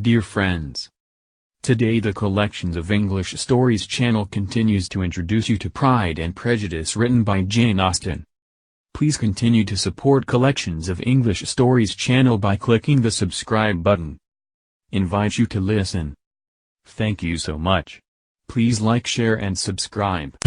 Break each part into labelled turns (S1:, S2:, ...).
S1: Dear friends, today the Collections of English Stories channel continues to introduce you to Pride and Prejudice written by Jane Austen. Please continue to support Collections of English Stories channel by clicking the subscribe button. Invite you to listen. Thank you so much. Please like, share and subscribe.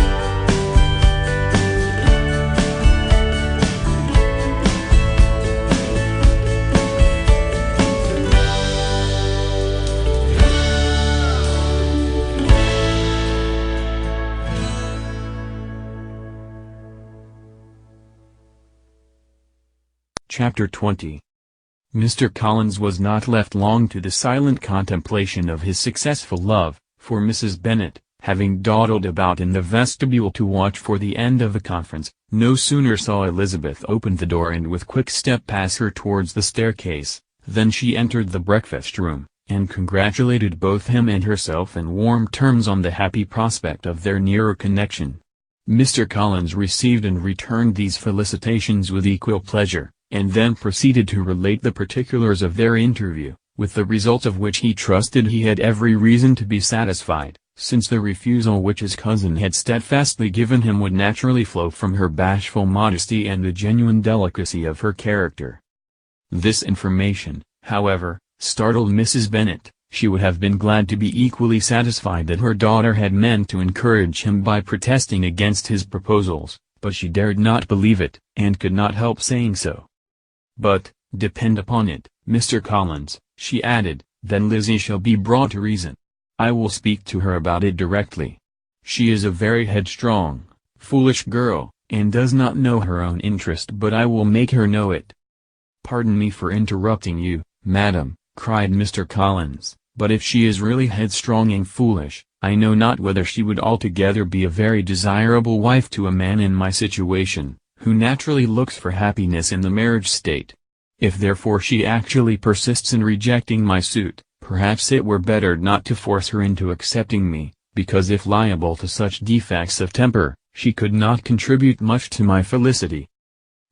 S1: Chapter 20. Mr. Collins was not left long to the silent contemplation of his successful love, for Mrs. Bennet, having dawdled about in the vestibule to watch for the end of the conference, no sooner saw Elizabeth open the door and with quick step pass her towards the staircase, than she entered the breakfast-room, and congratulated both him and herself in warm terms on the happy prospect of their nearer connection. Mr. Collins received and returned these felicitations with equal pleasure, and then proceeded to relate the particulars of their interview, with the result of which he trusted he had every reason to be satisfied, since the refusal which his cousin had steadfastly given him would naturally flow from her bashful modesty and the genuine delicacy of her character. This information, however, startled Mrs. Bennet. She would have been glad to be equally satisfied that her daughter had meant to encourage him by protesting against his proposals, but she dared not believe it, and could not help saying so. "But, depend upon it, Mr. Collins," she added, "then Lizzie shall be brought to reason. I will speak to her about it directly. She is a very headstrong, foolish girl, and does not know her own interest, but I will make her know it." "Pardon me for interrupting you, madam," cried Mr. Collins, "but if she is really headstrong and foolish, I know not whether she would altogether be a very desirable wife to a man in my situation, who naturally looks for happiness in the marriage state. If therefore she actually persists in rejecting my suit, perhaps it were better not to force her into accepting me, because if liable to such defects of temper, she could not contribute much to my felicity."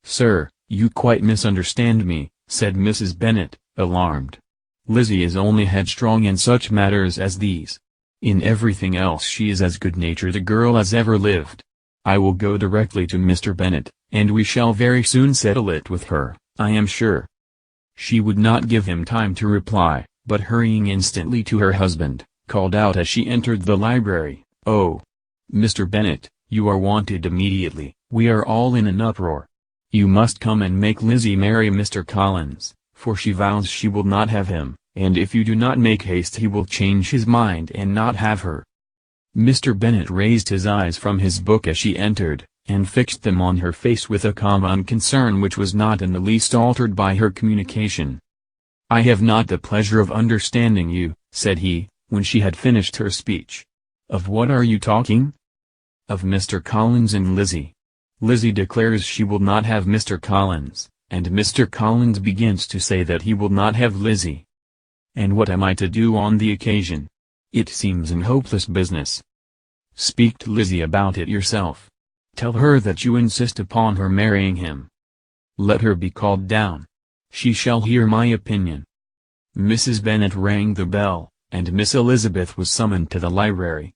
S1: "Sir, you quite misunderstand me," said Mrs. Bennet, alarmed. "Lizzie is only headstrong in such matters as these. In everything else she is as good-natured a girl as ever lived. I will go directly to Mr. Bennet, and we shall very soon settle it with her, I am sure." She would not give him time to reply, but hurrying instantly to her husband, called out as she entered the library, "Oh, Mr. Bennet, you are wanted immediately. We are all in an uproar. You must come and make Lizzie marry Mr. Collins, for she vows she will not have him, and if you do not make haste he will change his mind and not have her." Mr. Bennet raised his eyes from his book as she entered, and fixed them on her face with a calm unconcern which was not in the least altered by her communication. "I have not the pleasure of understanding you," said he, when she had finished her speech. "Of what are you talking?" "Of Mr. Collins and Lizzie. Lizzie declares she will not have Mr. Collins, and Mr. Collins begins to say that he will not have Lizzie. And what am I to do on the occasion? It seems an hopeless business. Speak to Lizzie about it yourself. Tell her that you insist upon her marrying him. Let her be called down. She shall hear my opinion." Mrs. Bennet rang the bell, and Miss Elizabeth was summoned to the library.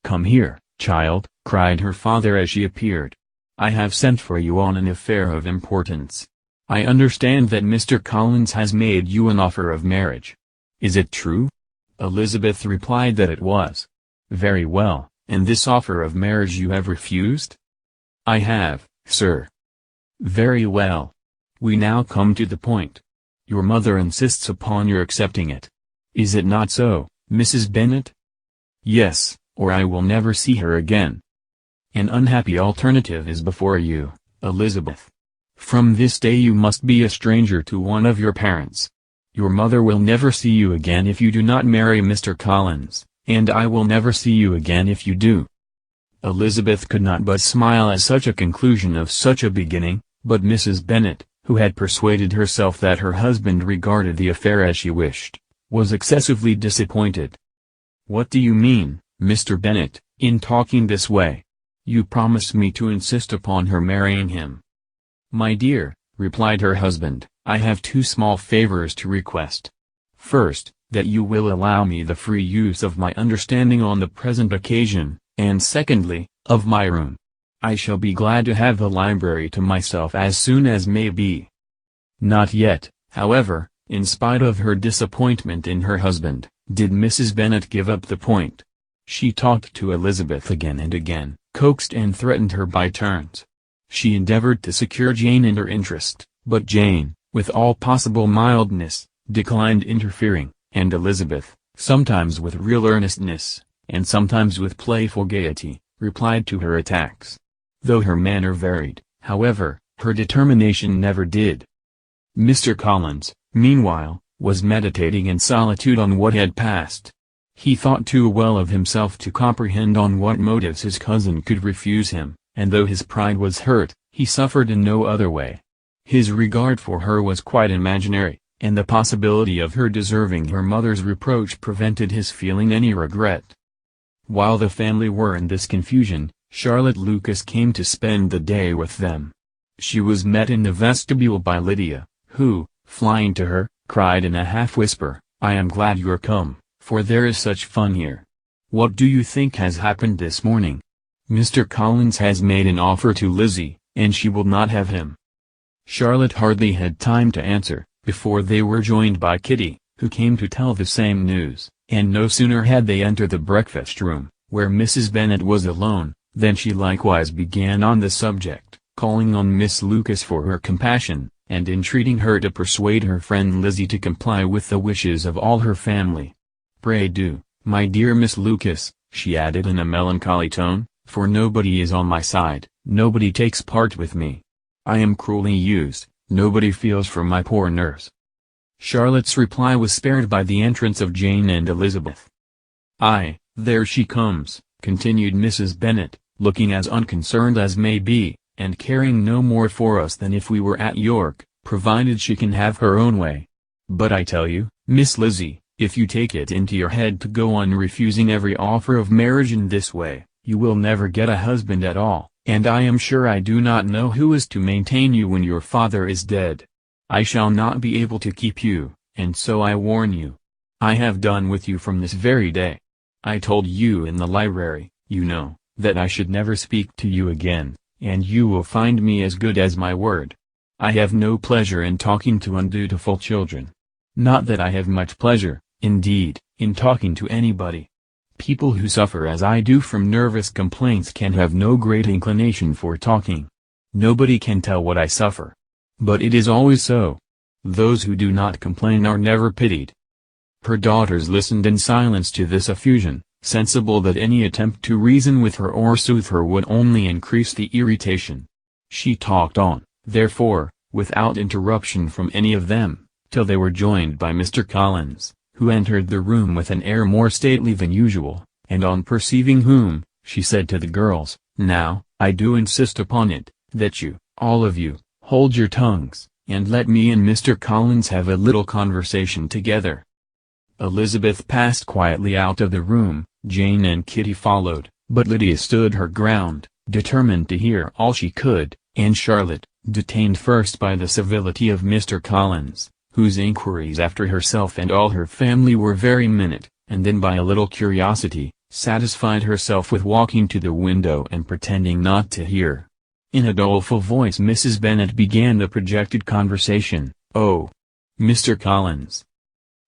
S1: "Come here, child," cried her father as she appeared. "I have sent for you on an affair of importance. I understand that Mr. Collins has made you an offer of marriage. Is it true?" Elizabeth replied that it was. "Very well, and this offer of marriage you have refused?" "I have, sir." "Very well. We now come to the point. Your mother insists upon your accepting it. Is it not so, Mrs. Bennet?" "Yes, or I will never see her again." "An unhappy alternative is before you, Elizabeth. From this day you must be a stranger to one of your parents. Your mother will never see you again if you do not marry Mr. Collins, and I will never see you again if you do." Elizabeth could not but smile at such a conclusion of such a beginning, but Mrs. Bennet, who had persuaded herself that her husband regarded the affair as she wished, was excessively disappointed. "What do you mean, Mr. Bennet, in talking this way? You promised me to insist upon her marrying him." "My dear," replied her husband, "I have two small favors to request. First, that you will allow me the free use of my understanding on the present occasion, and secondly, of my room. I shall be glad to have the library to myself as soon as may be." Not yet, however, in spite of her disappointment in her husband, did Mrs. Bennet give up the point. She talked to Elizabeth again and again, coaxed and threatened her by turns. She endeavored to secure Jane in her interest, but Jane, with all possible mildness, declined interfering, and Elizabeth, sometimes with real earnestness, and sometimes with playful gaiety, replied to her attacks. Though her manner varied, however, her determination never did. Mr. Collins, meanwhile, was meditating in solitude on what had passed. He thought too well of himself to comprehend on what motives his cousin could refuse him, and though his pride was hurt, he suffered in no other way. His regard for her was quite imaginary, and the possibility of her deserving her mother's reproach prevented his feeling any regret. While the family were in this confusion, Charlotte Lucas came to spend the day with them. She was met in the vestibule by Lydia, who, flying to her, cried in a half-whisper, "I am glad you're come, for there is such fun here. What do you think has happened this morning? Mr. Collins has made an offer to Lizzie, and she will not have him." Charlotte hardly had time to answer, before they were joined by Kitty, who came to tell the same news, and no sooner had they entered the breakfast-room, where Mrs. Bennet was alone, than she likewise began on the subject, calling on Miss Lucas for her compassion, and entreating her to persuade her friend Lizzie to comply with the wishes of all her family. "Pray do, my dear Miss Lucas," she added in a melancholy tone, "for nobody is on my side, nobody takes part with me. I am cruelly used, nobody feels for my poor nurse." Charlotte's reply was spared by the entrance of Jane and Elizabeth. "Aye, there she comes," continued Mrs. Bennet, looking as unconcerned as may be, and caring no more for us than if we were at York, provided she can have her own way. "But I tell you, Miss Lizzie, if you take it into your head to go on refusing every offer of marriage in this way, you will never get a husband at all, and I am sure I do not know who is to maintain you when your father is dead. I shall not be able to keep you, and so I warn you. I have done with you from this very day. I told you in the library, you know, that I should never speak to you again, and you will find me as good as my word. I have no pleasure in talking to undutiful children. Not that I have much pleasure, indeed, in talking to anybody. People who suffer as I do from nervous complaints can have no great inclination for talking. Nobody can tell what I suffer. But it is always so. Those who do not complain are never pitied." Her daughters listened in silence to this effusion, sensible that any attempt to reason with her or soothe her would only increase the irritation. She talked on, therefore, without interruption from any of them, till they were joined by Mr. Collins, who entered the room with an air more stately than usual, and on perceiving whom, she said to the girls, "Now, I do insist upon it, that you, all of you, hold your tongues, and let me and Mr. Collins have a little conversation together." Elizabeth passed quietly out of the room, Jane and Kitty followed, but Lydia stood her ground, determined to hear all she could, and Charlotte, detained first by the civility of Mr. Collins, whose inquiries after herself and all her family were very minute, and then by a little curiosity, satisfied herself with walking to the window and pretending not to hear. In a doleful voice Mrs. Bennet began the projected conversation. "Oh, Mr. Collins."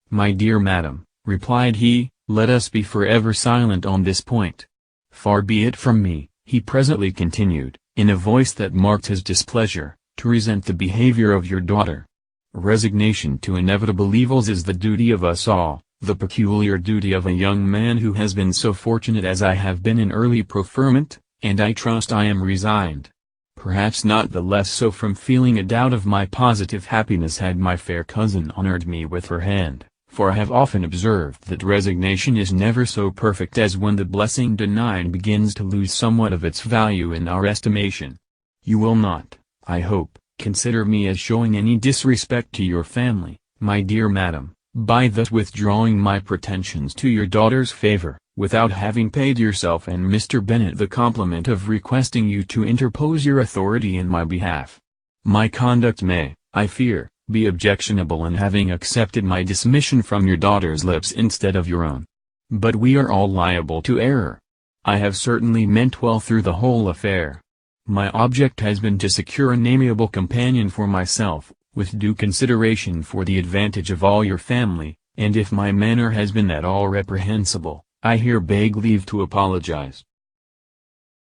S1: "My dear madam," replied he, "let us be forever silent on this point. Far be it from me," he presently continued, in a voice that marked his displeasure, "to resent the behavior of your daughter. Resignation to inevitable evils is the duty of us all, the peculiar duty of a young man who has been so fortunate as I have been in early preferment, and I trust I am resigned. Perhaps not the less so from feeling a doubt of my positive happiness had my fair cousin honored me with her hand, for I have often observed that resignation is never so perfect as when the blessing denied begins to lose somewhat of its value in our estimation. You will not, I hope, consider me as showing any disrespect to your family, my dear madam, by thus withdrawing my pretensions to your daughter's favor, without having paid yourself and Mr. Bennet the compliment of requesting you to interpose your authority in my behalf. My conduct may, I fear, be objectionable in having accepted my dismission from your daughter's lips instead of your own. But we are all liable to error. I have certainly meant well through the whole affair. My object has been to secure an amiable companion for myself, with due consideration for the advantage of all your family, and if my manner has been at all reprehensible, I here beg leave to apologize.